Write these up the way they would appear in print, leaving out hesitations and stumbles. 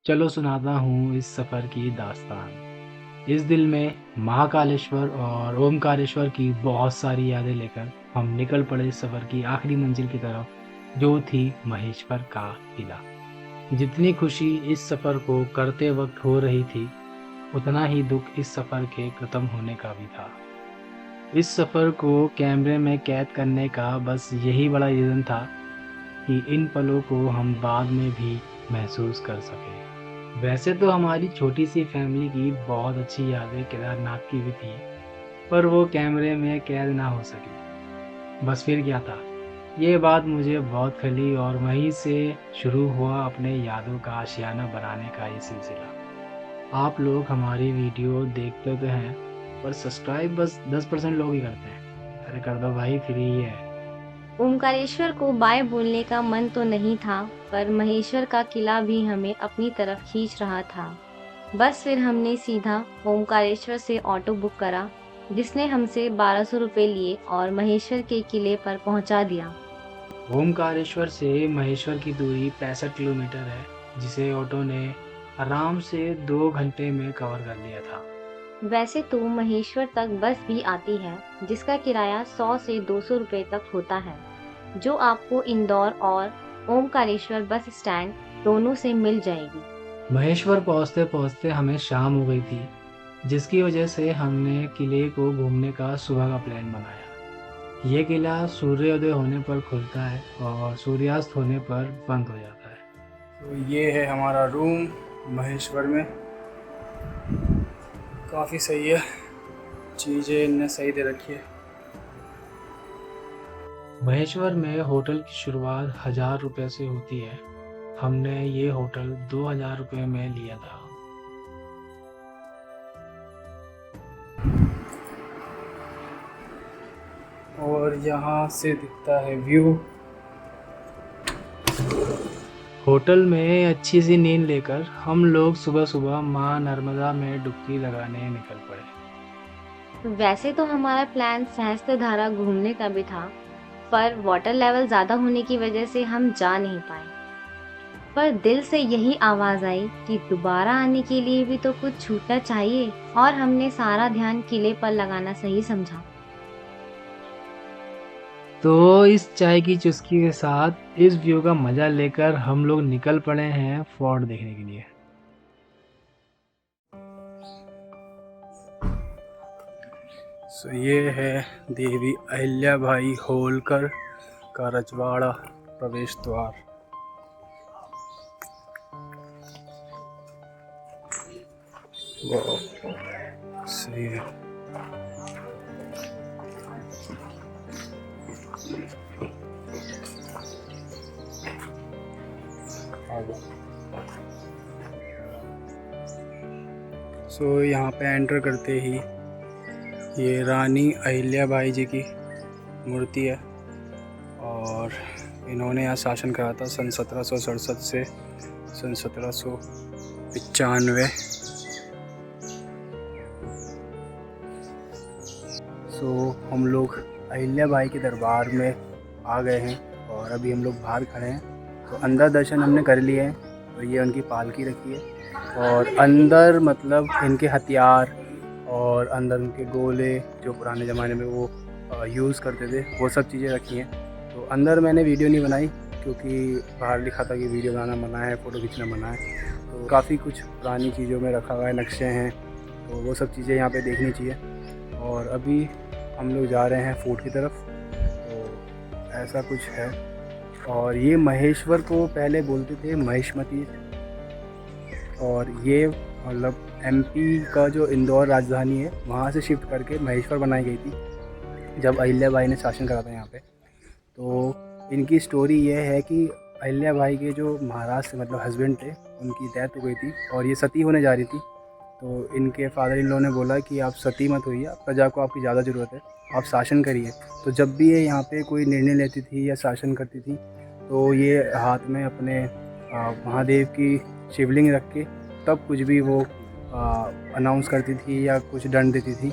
चलो सुनाता हूँ इस सफ़र की दास्तान। इस दिल में महाकालेश्वर और ओमकारेश्वर की बहुत सारी यादें लेकर हम निकल पड़े इस सफ़र की आखिरी मंजिल की तरफ, जो थी महेश्वर का किला। जितनी खुशी इस सफ़र को करते वक्त हो रही थी, उतना ही दुख इस सफ़र के ख़त्म होने का भी था। इस सफ़र को कैमरे में कैद करने का बस यही बड़ा रीज़न था कि इन पलों को हम बाद में भी महसूस कर सकें। वैसे तो हमारी छोटी सी फैमिली की बहुत अच्छी यादें केदारनाथ की भी थी, पर वो कैमरे में कैद ना हो सकी। बस फिर क्या था, ये बात मुझे बहुत खली और वहीं से शुरू हुआ अपने यादों का आशियाना बनाने का ये सिलसिला। आप लोग हमारी वीडियो देखते तो हैं, पर सब्सक्राइब बस 10% लोग ही करते हैं। अरे कर दो भाई, फ्री ही है। ओमकारेश्वर को बाय बोलने का मन तो नहीं था, पर महेश्वर का किला भी हमें अपनी तरफ खींच रहा था। बस फिर हमने सीधा ओमकारेश्वर से ऑटो बुक करा, जिसने हमसे 1200 रुपये लिए और महेश्वर के किले पर पहुंचा दिया। ओमकारेश्वर से महेश्वर की दूरी 65 किलोमीटर है, जिसे ऑटो ने आराम से 2 घंटे में कवर कर लिया था। वैसे तो महेश्वर तक बस भी आती है, जिसका किराया 100 से 200 रुपये तक होता है, जो आपको इंदौर और ओमकारेश्वर बस स्टैंड दोनों से मिल जाएगी। महेश्वर पहुंचते पहुंचते हमें शाम हो गई थी, जिसकी वजह से हमने किले को घूमने का सुबह का प्लान बनाया। ये किला सूर्योदय होने पर खुलता है और सूर्यास्त होने पर बंद हो जाता है। तो ये है हमारा रूम महेश्वर में। काफ़ी सही है, चीज़ें इनने सही दे रखी है। महेश्वर में होटल की शुरुआत 1000 रुपये से होती है। हमने ये होटल 2000 रुपये में लिया था। और यहाँ से दिखता है व्यू। होटल में अच्छी सी नींद लेकर हम लोग सुबह सुबह माँ नर्मदा में डुबकी लगाने निकल पड़े। वैसे तो हमारा प्लान सहस्त्रधारा घूमने का भी था, पर वाटर लेवल ज्यादा होने की वजह से हम जा नहीं पाए। पर दिल से यही आवाज आई कि दोबारा आने के लिए भी तो कुछ छूटना चाहिए, और हमने सारा ध्यान किले पर लगाना सही समझा। तो इस चाय की चुस्की के साथ इस व्यू का मजा लेकर हम लोग निकल पड़े हैं फोर्ट देखने के लिए। सो ये है देवी अहिल्याबाई होलकर का रजवाड़ा प्रवेश द्वार। वाह, सही है। सो यहाँ पे एंटर करते ही ये रानी अहिल्याबाई जी की मूर्ति है, और इन्होंने यहाँ शासन करा था सन 1767 से सन 1795। सो हम लोग अहिल्याबाई के दरबार में आ गए हैं और अभी हम लोग बाहर खड़े हैं। तो अंदर दर्शन हमने कर लिए हैं। तो ये उनकी पालकी रखी है, और अंदर मतलब इनके हथियार और अंदर उनके गोले जो पुराने ज़माने में वो यूज़ करते थे, वो सब चीज़ें रखी हैं। तो अंदर मैंने वीडियो नहीं बनाई, क्योंकि बाहर लिखा था कि वीडियो बनाना मना है, फ़ोटो खींचना मना है। तो काफ़ी कुछ पुरानी चीज़ों में रखा हुआ है, नक्शे हैं, तो वो सब चीज़ें यहाँ पे देखनी चाहिए। और अभी हम लोग जा रहे हैं फोर्ट की तरफ। तो ऐसा कुछ है। और ये महेश्वर को पहले बोलते थे महिष्मती, और ये मतलब एमपी का जो इंदौर राजधानी है वहाँ से शिफ्ट करके महेश्वर बनाई गई थी, जब अहिल्याबाई ने शासन करा था यहाँ पे। तो इनकी स्टोरी ये है कि अहिल्याबाई के जो महाराज से मतलब हस्बैंड थे, उनकी डेथ हो गई थी और ये सती होने जा रही थी। तो इनके फादर इन लॉ ने बोला कि आप सती मत होइए, प्रजा को आपकी ज़्यादा ज़रूरत है, आप शासन करिए। तो जब भी ये यहाँ पे कोई निर्णय लेती थी या शासन करती थी, तो ये हाथ में अपने महादेव की शिवलिंग रख के तब कुछ भी वो अनाउंस करती थी या कुछ दंड देती थी।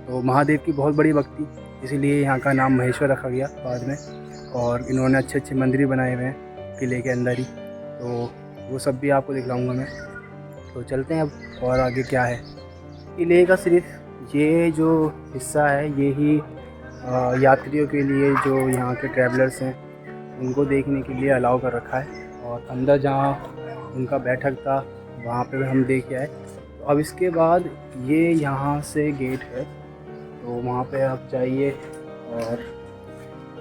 तो महादेव की बहुत बड़ी भक्ति, इसीलिए यहाँ का नाम महेश्वर रखा गया बाद में। और इन्होंने अच्छे अच्छे मंदिर बनाए हुए हैं किले के अंदर ही, तो वो सब भी आपको दिखलाऊँगा मैं। तो चलते हैं अब और आगे क्या है। किले का सिर्फ ये जो हिस्सा है ये ही यात्रियों के लिए, जो यहाँ के ट्रैवलर्स हैं उनको देखने के लिए अलाउ कर रखा है। और अंदर जहाँ उनका बैठक था वहाँ पे हम देख के आए। तो अब इसके बाद ये यहाँ से गेट है, तो वहाँ पे आप जाइए और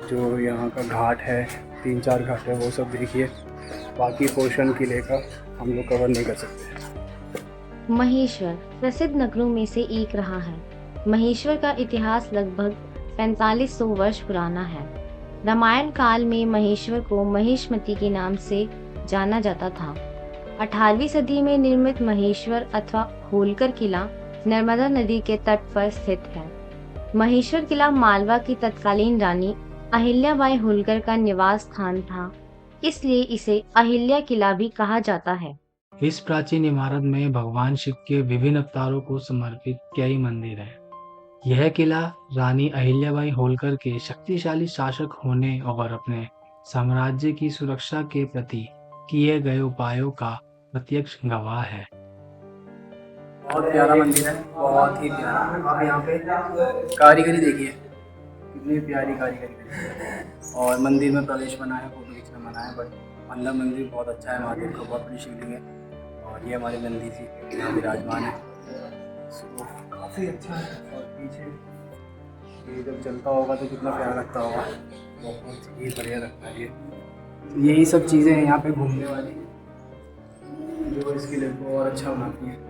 जो यहाँ का घाट है, 3-4 घाट है, वो सब देखिए। बाकी पोर्शन किले का हम लोग कवर नहीं कर सकते। महेश्वर प्रसिद्ध नगरों में से एक रहा है। महेश्वर का इतिहास लगभग 4500 वर्ष पुराना है। रामायण काल में महेश्वर को महिष्मति के नाम से जाना जाता था। 18वीं सदी में निर्मित महेश्वर अथवा होलकर किला नर्मदा नदी के तट पर स्थित है। महेश्वर किला मालवा की तत्कालीन रानी अहिल्याबाई होलकर का निवास स्थान था, इसलिए इसे अहिल्या किला भी कहा जाता है। इस प्राचीन इमारत में भगवान शिव के विभिन्न अवतारों को समर्पित कई मंदिर हैं। यह किला रानी अहिल्याबाई होलकर के शक्तिशाली शासक होने और अपने साम्राज्य की सुरक्षा के प्रति किए गए उपायों का प्रत्यक्ष गवाह है। बहुत प्यारा मंदिर है, बहुत ही प्यारा। आप यहाँ पे कारीगरी देखिए, कितनी प्यारी कारीगरी। और मंदिर में प्रवेश बना है, फोटो खींचना मना है, बट अंदर मंदिर बहुत अच्छा है। महादेव का बहुत बड़ी शिवलिंग है और ये हमारी नंदी जी यहाँ विराजमान है। काफ़ी अच्छा है। और पीछे ये जब चलता होगा तो कितना प्यारा लगता होगा, बहुत ही बढ़िया लगता है। ये यही सब चीज़ें हैं यहाँ पे घूमने वाली, जो इस किले को और अच्छा बनाती है।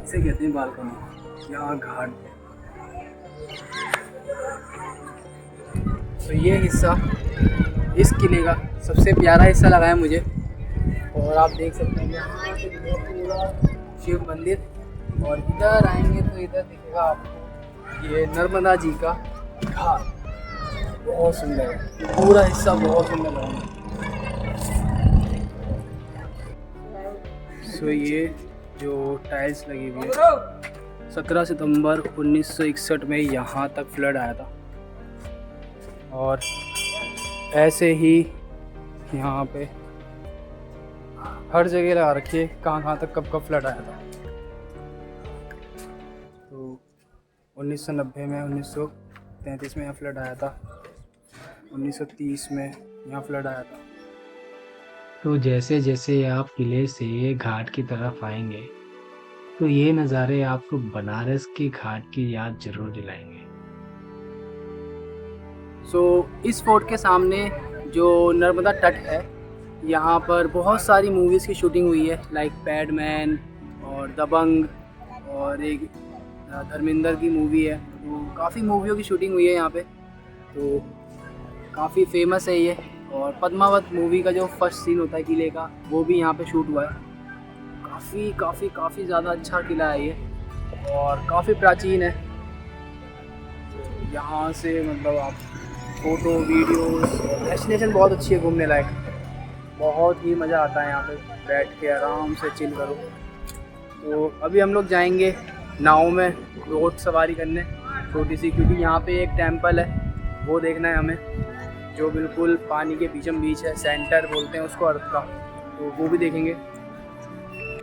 इसे कहते हैं बालकनी। यहाँ घाट है। तो ये हिस्सा इस किले का सबसे प्यारा हिस्सा लगा है मुझे। और आप देख सकते हैं यहाँ से पूरा शिव मंदिर, और इधर आएंगे तो इधर दिखेगा आपको ये नर्मदा जी का घाट। बहुत सुंदर है, पूरा हिस्सा बहुत सुंदर लगा है। सो ये जो टाइल्स लगी हुई है, 17 सितंबर 1961 में यहाँ तक फ्लड आया था। और ऐसे ही यहाँ पे हर जगह लगा रखी है कहाँ तक कब फ्लड आया था। तो 1990 में, 1933 में यहाँ फ्लड आया था, 1930 में यहाँ फ्लड आया था। तो जैसे जैसे आप किले से घाट की तरफ आएंगे तो ये नज़ारे आपको बनारस के घाट की याद जरूर दिलाएंगे। इस फोर्ट के सामने जो नर्मदा तट है, यहाँ पर बहुत सारी मूवीज़ की शूटिंग हुई है, लाइक पैडमैन और दबंग, और एक धर्मेंद्र की मूवी है। तो काफ़ी मूवियों की शूटिंग हुई है यहाँ पे, तो काफ़ी फेमस है ये। और पद्मावत मूवी का जो फर्स्ट सीन होता है किले का, वो भी यहाँ पे शूट हुआ है। काफ़ी ज़्यादा अच्छा किला है ये, और काफ़ी प्राचीन है। यहाँ से मतलब आप फ़ोटो, वीडियोस, डेस्टिनेशन बहुत अच्छी है घूमने लायक। बहुत ही मज़ा आता है यहाँ पे बैठ के आराम से चिल करो। तो अभी हम लोग जाएंगे नाव में बोट सवारी करने, छोटी सी, क्योंकि यहाँ पे एक टेम्पल है वो देखना है हमें, जो बिल्कुल पानी के बीचम बीच है। सेंटर बोलते हैं उसको अर्थ का, तो वो भी देखेंगे।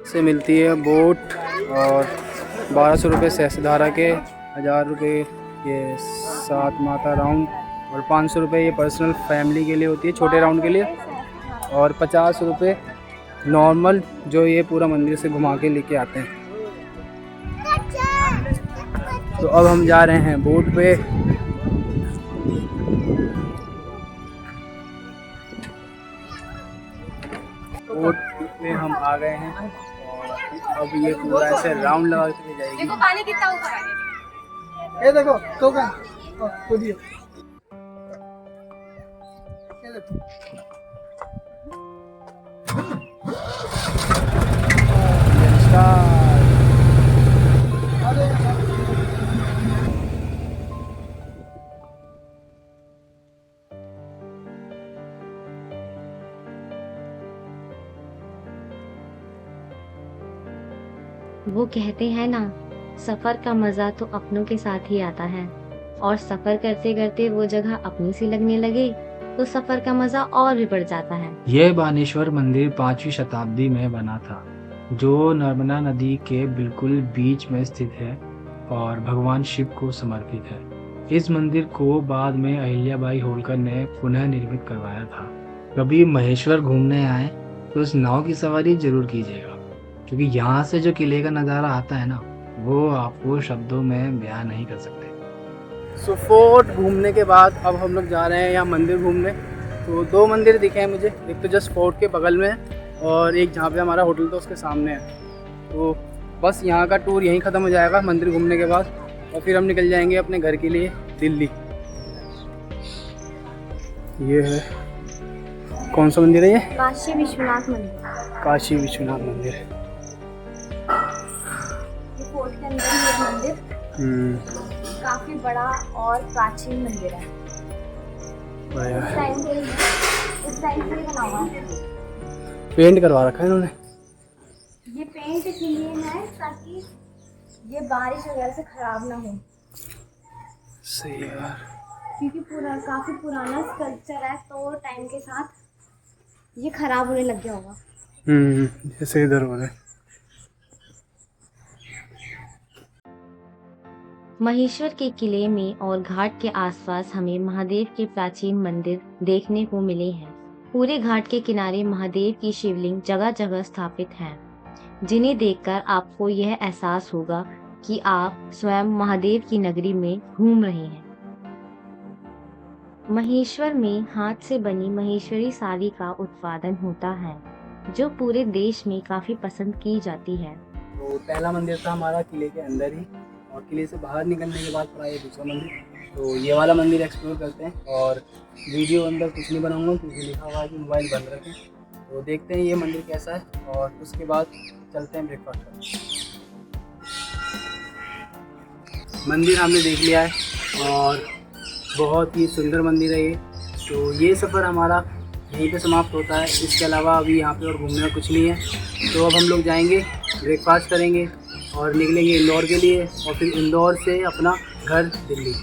से मिलती है बोट, और 1200 रुपये सहस्त्रधारा के, 1000 रुपये ये 7 माता राउंड, और 500 रुपये ये पर्सनल फैमिली के लिए होती है, छोटे राउंड के लिए, और 50 रुपये नॉर्मल जो ये पूरा मंदिर से घुमा के लेके आते हैं। तो अब हम जा रहे हैं बोट पे। बोट पे हम आ गए हैं, और अब ये पूरा ऐसे राउंड लगा के ले जाएगी। देखो पानी कितना ऊपर आ गया। ये देखो तो क्या खुद ही वो कहते हैं ना, सफर का मजा तो अपनों के साथ ही आता है। और सफर करते करते वो जगह अपनी सी लगने लगे तो सफर का मजा और भी बढ़ जाता है। यह बानेश्वर मंदिर 5वीं शताब्दी में बना था, जो नर्मदा नदी के बिल्कुल बीच में स्थित है और भगवान शिव को समर्पित है। इस मंदिर को बाद में अहिल्याबाई होलकर ने पुनः निर्मित करवाया था। कभी महेश्वर घूमने आए तो इस नाव की सवारी जरूर कीजिएगा, क्योंकि यहाँ से जो किले का नज़ारा आता है ना, वो आपको शब्दों में बयान नहीं कर सकते। सो फोर्ट घूमने के बाद अब हम लोग जा रहे हैं यहाँ मंदिर घूमने। तो 2 मंदिर दिखे हैं मुझे, एक तो जस्ट फोर्ट के बगल में है और एक जहाँ पे हमारा होटल था उसके सामने है। तो बस यहाँ का टूर यहीं ख़त्म हो जाएगा मंदिर घूमने के बाद, और फिर हम निकल जाएंगे अपने घर के लिए दिल्ली। ये है, कौन सा मंदिर है ये? काशी विश्वनाथ मंदिर। काशी विश्वनाथ मंदिर। ये फोर्ट के अंदर ही है मंदिर। काफी बड़ा और प्राचीन मंदिर है। बढ़िया है। इस टाइम से बना हुआ है। पेंट करवा रखा है इन्होंने। ये पेंट इसलिए है ताकि ये बारिश वगैरह से खराब ना हो, सही है यार। क्योंकि काफी पुराना स्कल्पचर है, तो टाइम के साथ ये खराब होने लग गया होगा। जैसे इधर हो रहा है। महेश्वर के किले में और घाट के आसपास हमें महादेव के प्राचीन मंदिर देखने को मिले हैं। पूरे घाट के किनारे महादेव की शिवलिंग जगह जगह स्थापित हैं, जिन्हें देखकर आपको यह एहसास होगा कि आप स्वयं महादेव की नगरी में घूम रहे हैं। महेश्वर में हाथ से बनी महेश्वरी साड़ी का उत्पादन होता है, जो पूरे देश में काफी पसंद की जाती है। तो पहला मंदिर था हमारा किले के अंदर ही, और किले से बाहर निकलने के बाद पड़ा ये दूसरा मंदिर। तो ये वाला मंदिर एक्सप्लोर करते हैं, और वीडियो अंदर कुछ नहीं बनाऊंगा क्योंकि लिखा हुआ है कि मोबाइल बंद रखें। तो देखते हैं ये मंदिर कैसा है, और उसके बाद चलते हैं ब्रेकफास्ट करने। मंदिर हमने देख लिया है और बहुत ही सुंदर मंदिर है ये। तो ये सफ़र हमारा यहीं पे समाप्त होता है। इसके अलावा अभी यहाँ पे और घूमने का कुछ नहीं है। तो अब हम लोग जाएंगे, ब्रेकफास्ट करेंगे और निकलेंगे इंदौर के लिए, और फिर इंदौर से अपना घर दिल्ली।